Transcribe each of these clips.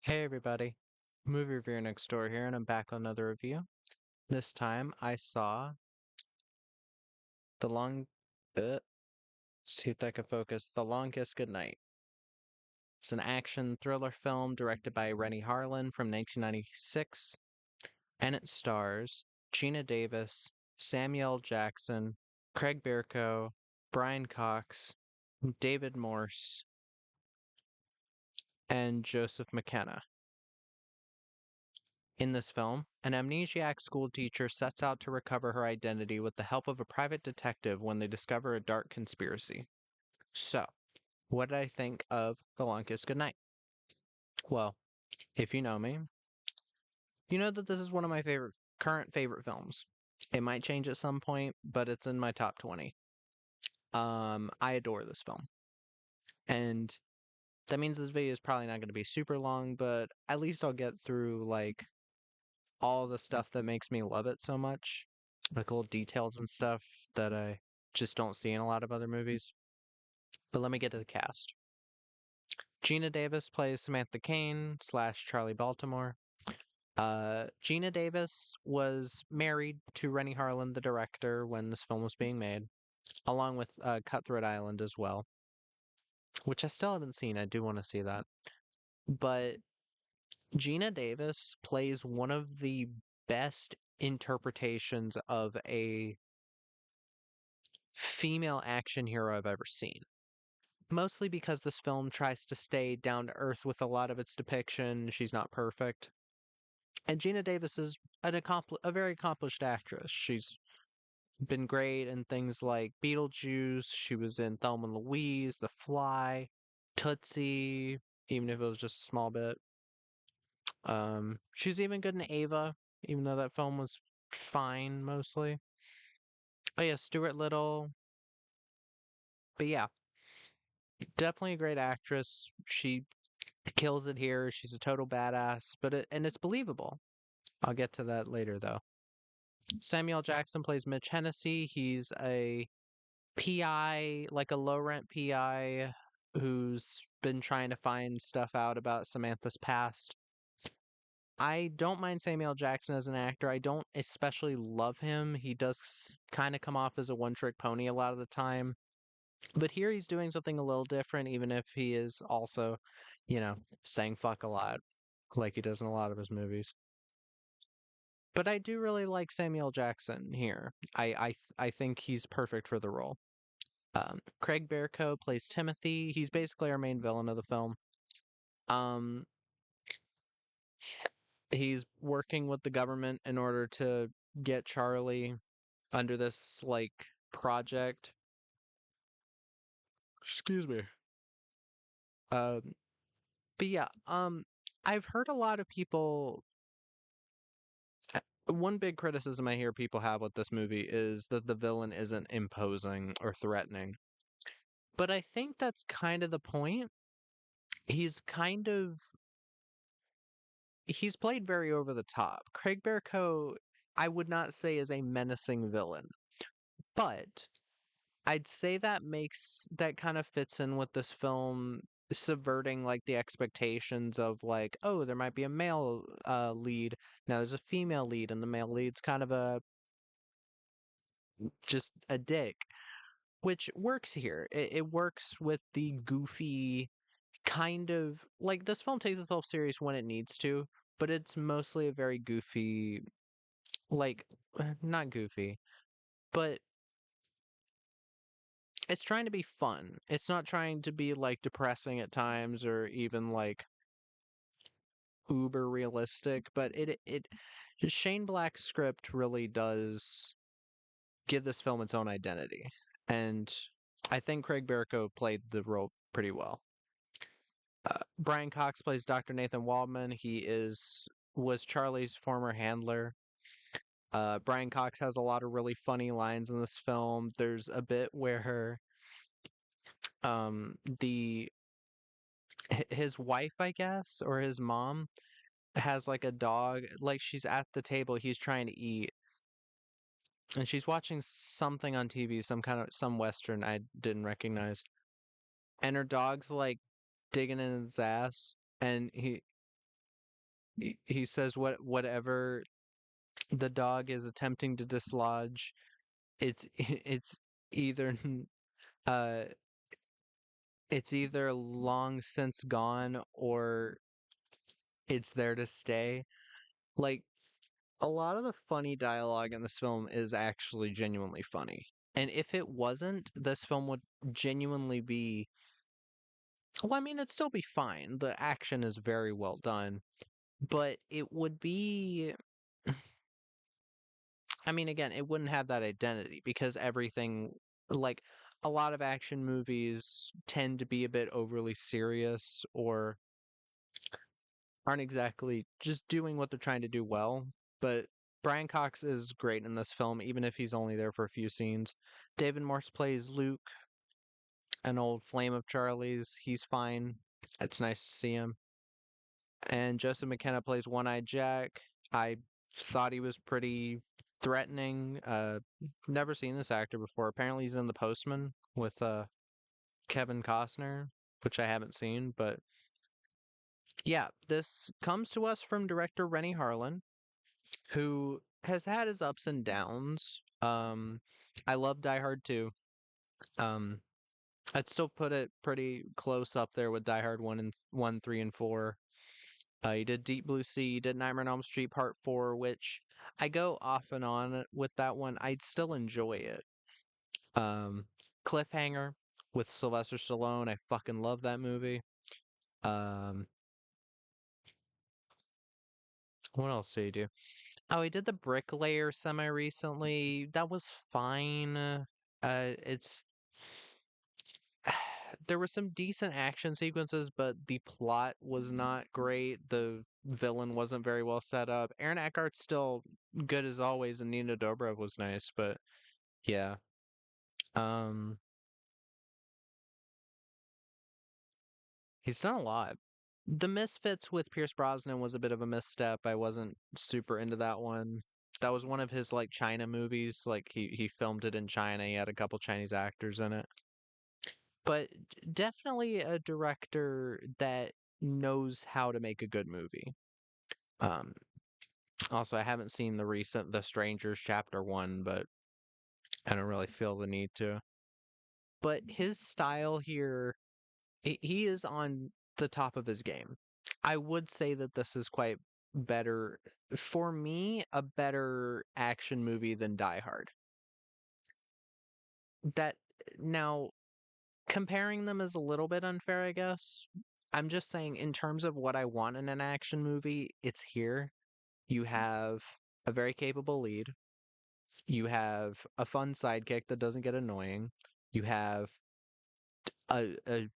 Hey everybody, movie reviewer next door here, and I'm back on another review. This time I saw the long, see if I can focus. The Long Kiss Goodnight. It's an action thriller film directed by Rennie Harlin from 1996, and it stars Gina Davis, Samuel Jackson, Craig Bierko, Brian Cox, David Morse, and Joseph McKenna. In this film, an amnesiac schoolteacher sets out to recover her identity with the help of a private detective when they discover a dark conspiracy. So, what did I think of The Long Kiss Goodnight? Well, if you know me, you know that this is one of my current favorite films. It might change at some point, but it's in my top 20. I adore this film. And that means this video is probably not going to be super long, but at least I'll get through like all the stuff that makes me love it so much, like little details and stuff that I just don't see in a lot of other movies. But let me get to the cast. Gina Davis plays Samantha Kane slash Charlie Baltimore. Gina Davis was married to Rennie Harlin, the director, when this film was being made, along with Cutthroat Island as well, which I still haven't seen. I do want to see that. But Gina Davis plays one of the best interpretations of a female action hero I've ever seen. Mostly because this film tries to stay down to earth with a lot of its depiction. She's not perfect. And Gina Davis is a very accomplished actress. She's been great in things like Beetlejuice. She was in Thelma and Louise, The Fly, Tootsie, even if it was just a small bit. She's even good in Ava, even though that film was fine mostly. Oh yeah, Stuart Little. But yeah, definitely a great actress. She kills it here. She's a total badass, and it's believable. I'll get to that later though. Samuel Jackson plays Mitch Hennessy. He's a PI, like a low rent PI who's been trying to find stuff out about Samantha's past. I don't mind Samuel Jackson as an actor. I don't especially love him. He does kind of come off as a one trick pony a lot of the time. But here he's doing something a little different, even if he is also, saying fuck a lot, like he does in a lot of his movies. But I do really like Samuel Jackson here. I think he's perfect for the role. Craig Bierko plays Timothy. He's basically our main villain of the film. Um, he's working with the government in order to get Charlie under this like project. Excuse me. Um, but yeah, I've heard a lot of people. One big criticism I hear people have with this movie is that the villain isn't imposing or threatening. But I think that's kind of the point. He's kind of he's played very over the top. Craig Bierko, I would not say is a menacing villain, but I'd say that kind of fits in with this film subverting like the expectations of like, oh, there might be a male lead. Now there's a female lead, and the male lead's kind of a just a dick, which works here. It works with the goofy kind of like this film takes itself serious when it needs to, but it's mostly a very goofy, like not goofy, but it's trying to be fun. It's not trying to be like depressing at times or even like uber realistic, but it Shane Black's script really does give this film its own identity. And I think Craig Bierko played the role pretty well. Brian Cox plays Dr. Nathan Waldman. He is was Charlie's former handler. Brian Cox has a lot of really funny lines in this film. There's a bit where the his wife, I guess, or his mom has like a dog. Like she's at the table, he's trying to eat, and she's watching something on TV, some western I didn't recognize, and her dog's like digging in his ass, and he says whatever the dog is attempting to dislodge, it's either uh it's either long since gone or it's there to stay. Like a lot of the funny dialogue in this film is actually genuinely funny. And if it wasn't, this film would genuinely be, well, I mean, it'd still be fine. The action is very well done, but it would be, I mean, again, it wouldn't have that identity because everything, like, a lot of action movies tend to be a bit overly serious or aren't exactly just doing what they're trying to do well. But Brian Cox is great in this film, even if he's only there for a few scenes. David Morse plays Luke, an old flame of Charlie's. He's fine. It's nice to see him. And Joseph McKenna plays One Eyed Jack. I thought he was pretty threatening. Never seen this actor before. Apparently, he's in The Postman with Kevin Costner, which I haven't seen. But yeah, this comes to us from director Rennie Harlan, who has had his ups and downs. I love Die Hard 2. Um, I'd still put it pretty close up there with Die Hard 1 and 1, 3, and 4. He did Deep Blue Sea, he did Nightmare on Elm Street Part 4, which I go off and on with that one. I'd still enjoy it. Um, Cliffhanger with Sylvester Stallone. I fucking love that movie. Um, what else did he do? Oh, he did The Bricklayer semi recently. That was fine. It's there were some decent action sequences, but the plot was not great. The villain wasn't very well set up. Aaron Eckhart's still good as always, and Nina Dobrev was nice, but yeah. Um, he's done a lot. The Misfits with Pierce Brosnan was a bit of a misstep. I wasn't super into that one. That was one of his like China movies. Like he filmed it in China. He had a couple Chinese actors in it. But definitely a director that knows how to make a good movie. Um, Also, I haven't seen the recent The Strangers Chapter 1, but I don't really feel the need to. But his style here, he is on the top of his game. I would say that this is quite better, for me, a better action movie than Die Hard. That now, comparing them is a little bit unfair, I guess. I'm just saying, in terms of what I want in an action movie, it's here. You have a very capable lead. You have a fun sidekick that doesn't get annoying. You have a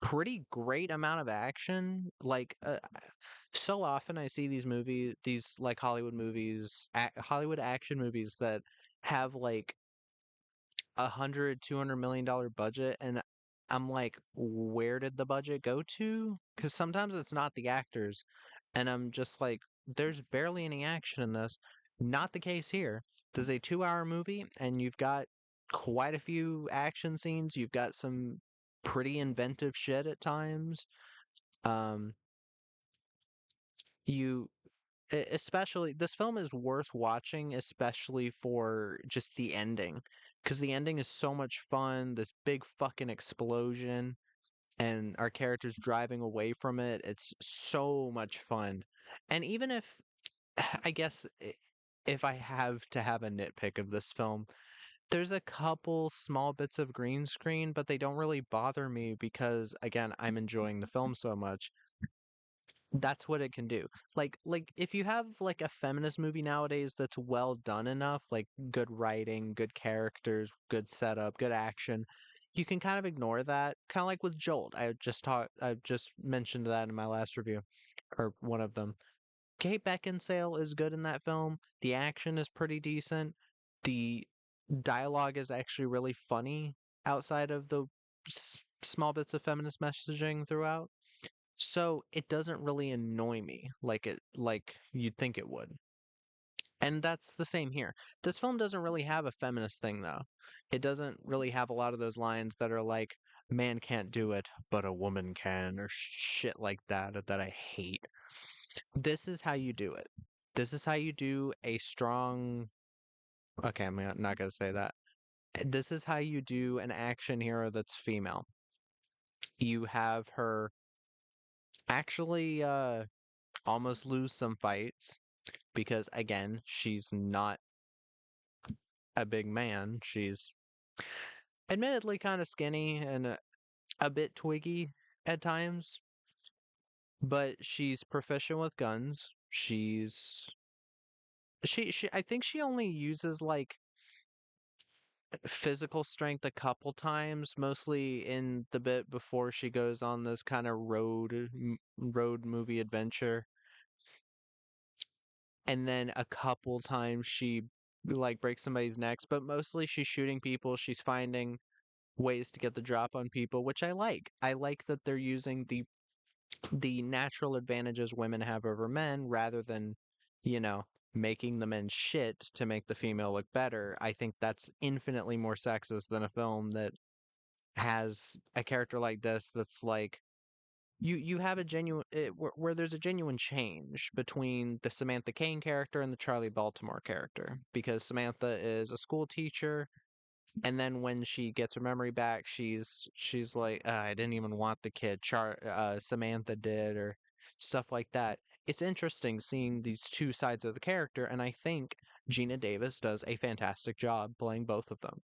pretty great amount of action. Like, so often I see these movies, these like Hollywood movies, Hollywood action movies that have like 100, $200 million budget, and I'm like, where did the budget go to? Because sometimes it's not the actors, and I'm just like, there's barely any action in this. Not the case here. This is a 2 hour movie, and you've got quite a few action scenes. You've got some pretty inventive shit at times. Um, you especially this film is worth watching, especially for just the ending, because the ending is so much fun. This big fucking explosion, and our characters driving away from it. It's so much fun. And even if I guess if I have to have a nitpick of this film, there's a couple small bits of green screen, but they don't really bother me because again, I'm enjoying the film so much. That's what it can do. Like if you have like a feminist movie nowadays that's well done enough, like good writing, good characters, good setup, good action, you can kind of ignore that. Kind of like with Jolt. I just mentioned that in my last review, or one of them. Kate Beckinsale is good in that film. The action is pretty decent. The dialogue is actually really funny outside of the small bits of feminist messaging throughout. So it doesn't really annoy me like you'd think it would. And that's the same here. This film doesn't really have a feminist thing though. It doesn't really have a lot of those lines that are like man can't do it, but a woman can or shit like that that I hate. This is how you do it. This is how you do a strong. Okay, not gonna say that. This is how you do an action hero that's female. You have her actually almost lose some fights because again, she's not a big man. She's admittedly kind of skinny and a bit twiggy at times, but she's proficient with guns. She I think she only uses like physical strength a couple times, mostly in the bit before she goes on this kind of road movie adventure, and then a couple times she like breaks somebody's necks, but mostly she's shooting people, she's finding ways to get the drop on people, which I like. I like that they're using the natural advantages women have over men rather than, you know, making the men shit to make the female look better. I think that's infinitely more sexist than a film that has a character like this that's like you have a genuine where there's a genuine change between the Samantha Kane character and the Charlie Baltimore character because Samantha is a school teacher and then when she gets her memory back she's like I didn't even want the kid Samantha did or stuff like that. It's interesting seeing these two sides of the character and I think Gina Davis does a fantastic job playing both of them,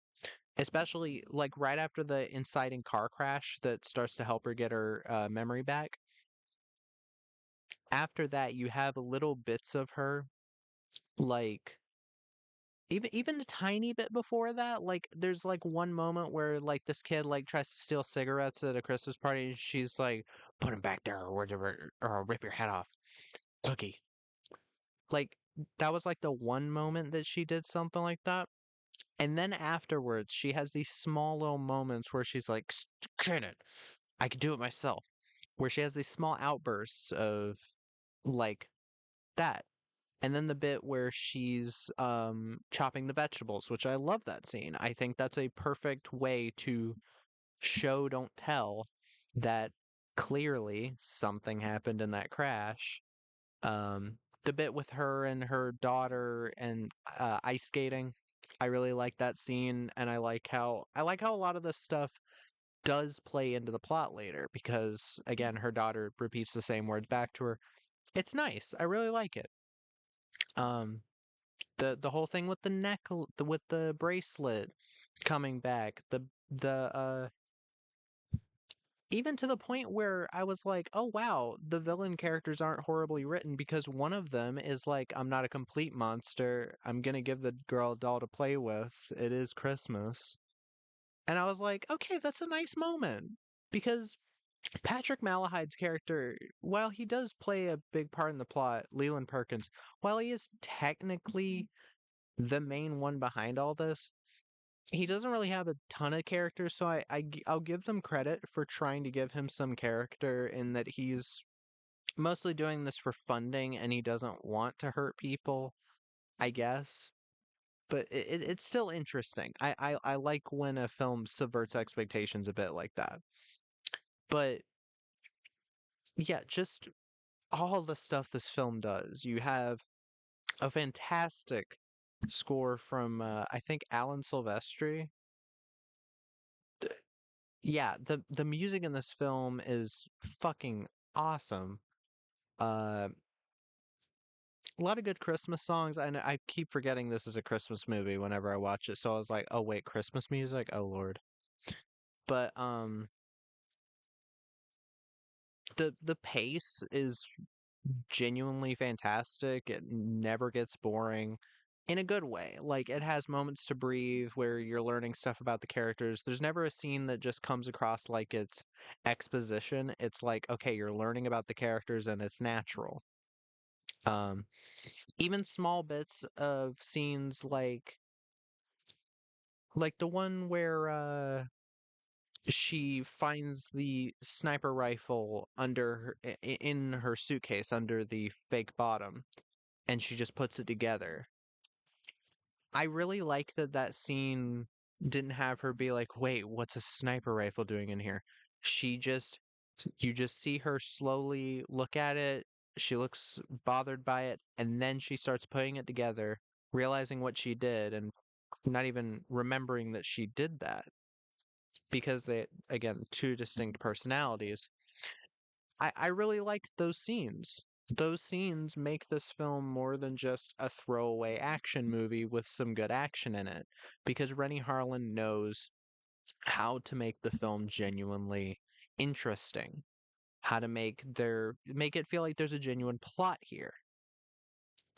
especially like right after the inciting car crash that starts to help her get her memory back. After that, you have little bits of her, like even a tiny bit before that. Like there's like one moment where like this kid like tries to steal cigarettes at a Christmas party, and she's like, "Put him back there, or whatever, or I'll rip your head off, Cookie." Like that was like the one moment that she did something like that. And then afterwards, she has these small little moments where she's like, "Get it, I can do it myself." Where she has these small outbursts of like that. And then the bit where she's chopping the vegetables, which I love that scene. I think that's a perfect way to show, don't tell, that clearly something happened in that crash. The bit with her and her daughter and ice skating, I really like that scene, and I like how a lot of this stuff does play into the plot later because again her daughter repeats the same words back to her. It's nice. I really like it. Um the whole thing with the with the bracelet coming back, the even to the point where I was like, "Oh wow, the villain characters aren't horribly written because one of them is like, I'm not a complete monster. I'm going to give the girl a doll to play with. It is Christmas." And I was like, "Okay, that's a nice moment." Because Patrick Malahide's character, while he does play a big part in the plot, Leland Perkins, while he is technically the main one behind all this, he doesn't really have a ton of character. So I'll give them credit for trying to give him some character in that he's mostly doing this for funding and he doesn't want to hurt people, I guess. But it's still interesting. I like when a film subverts expectations a bit like that. But yeah, just all the stuff this film does. You have a fantastic score from I think Alan Silvestri. Yeah, the music in this film is fucking awesome. Uh, a lot of good Christmas songs. I keep forgetting this is a Christmas movie whenever I watch it. So I was like, oh wait, Christmas music? Oh Lord. But the pace is genuinely fantastic. It never gets boring in a good way. Like it has moments to breathe where you're learning stuff about the characters. There's never a scene that just comes across like it's exposition. It's like, okay, you're learning about the characters and it's natural. Um, Even small bits of scenes like the one where she finds the sniper rifle under in her suitcase under the fake bottom and she just puts it together. I really like that that scene didn't have her be like, "Wait, what's a sniper rifle doing in here?" She just you just see her slowly look at it, she looks bothered by it, and then she starts putting it together, realizing what she did, and not even remembering that she did that because they, again, two distinct personalities. I really like those scenes. Those scenes make this film more than just a throwaway action movie with some good action in it, because Rennie Harlan knows how to make the film genuinely interesting, how to make it feel like there's a genuine plot here.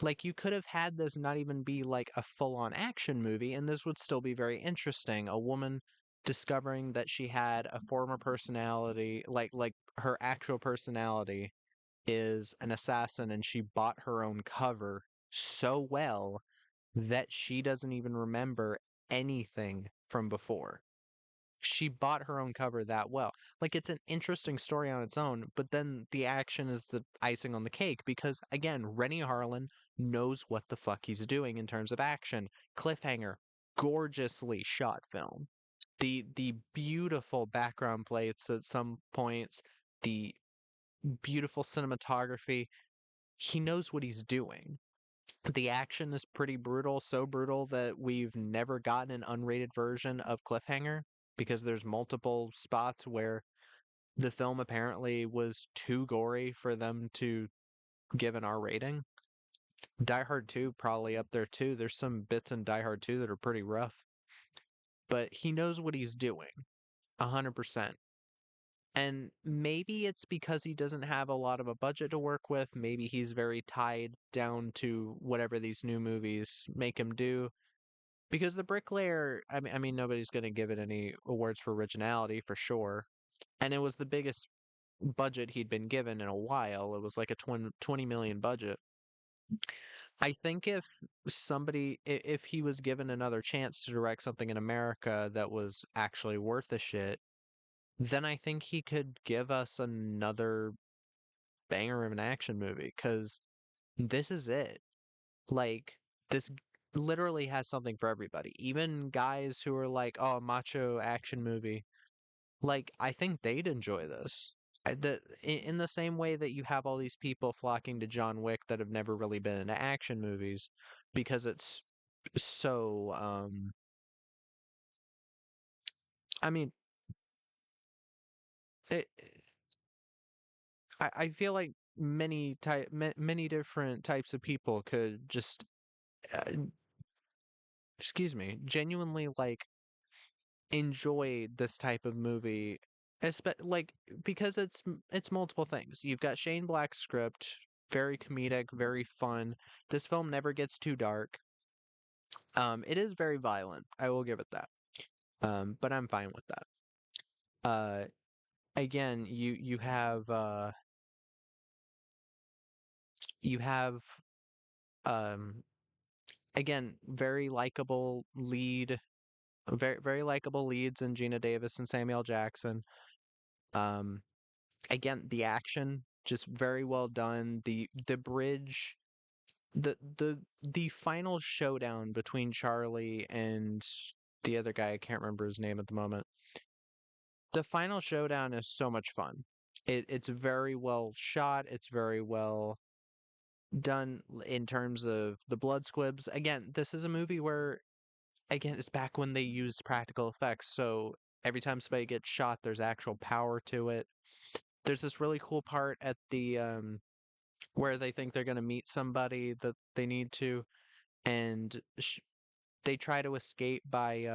Like you could have had this not even be like a full-on action movie, and this would still be very interesting. A woman discovering that she had a former personality, like her actual personality is an assassin, and she bought her own cover so well that she doesn't even remember anything from before. She bought her own cover that well. Like it's an interesting story on its own, but then the action is the icing on the cake because again, Rennie Harlan knows what the fuck he's doing in terms of action. Cliffhanger, gorgeously shot film. The beautiful background plates at some points, the beautiful cinematography. He knows what he's doing. The action is pretty brutal, so brutal that we've never gotten an unrated version of Cliffhanger because there's multiple spots where the film apparently was too gory for them to give an R rating. Die Hard 2 probably up there too. There's some bits in Die Hard 2 that are pretty rough, but he knows what he's doing 100%. And maybe it's because he doesn't have a lot of a budget to work with. Maybe he's very tied down to whatever these new movies make him do. Because the Bricklayer, I mean, nobody's going to give it any awards for originality for sure. And it was the biggest budget he'd been given in a while. It was like a 20 million budget. I think if if he was given another chance to direct something in America that was actually worth a shit, then I think he could give us another banger of an action movie. Because this is it. Like, this literally has something for everybody. Even guys who are like, oh, macho action movie. Like, I think they'd enjoy this. In the same way that you have all these people flocking to John Wick that have never really been into action movies because it's so, I mean, it, I feel like many different types of people could just, uh, excuse me, genuinely like enjoy this type of movie, like because it's multiple things. You've got Shane Black's script, very comedic, very fun. This film never gets too dark. It is very violent. I will give it that. But I'm fine with that. Uh, again, you have um again very likable lead, very likable leads in Gina Davis and Samuel Jackson. Um, again, the action just very well done. The bridge, the final showdown between Charlie and the other guy, I can't remember his name at the moment. The final showdown is so much fun. It's very well shot. It's very well done in terms of the blood squibs. Again, this is a movie where again it's back when they used practical effects. So every time somebody gets shot, there's actual power to it. There's this really cool part at the where they think they're going to meet somebody that they need to, and they try to escape by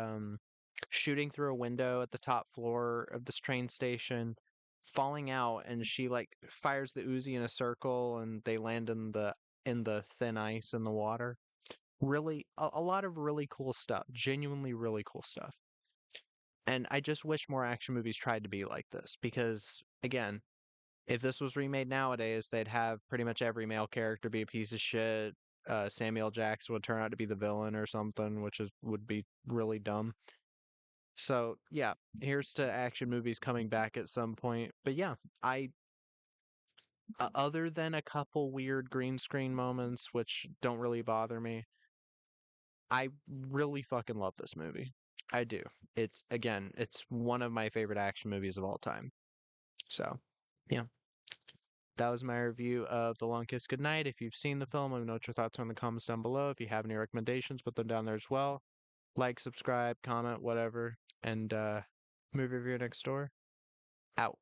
shooting through a window at the top floor of this train station, falling out, and she like fires the Uzi in a circle, and they land in the thin ice in the water. Really, a lot of really cool stuff. Genuinely, really cool stuff. And I just wish more action movies tried to be like this because, again, if this was remade nowadays, they'd have pretty much every male character be a piece of shit. Samuel Jackson would turn out to be the villain or something, which is would be really dumb. So yeah, here's to action movies coming back at some point. But yeah, I other than a couple weird green screen moments, which don't really bother me, I really fucking love this movie. I do. It's again, it's one of my favorite action movies of all time. So yeah. That was my review of The Long Kiss Goodnight. If you've seen the film, let me know what your thoughts are in the comments down below. If you have any recommendations, put them down there as well. Like, subscribe, comment, whatever. And movie review next door. Out.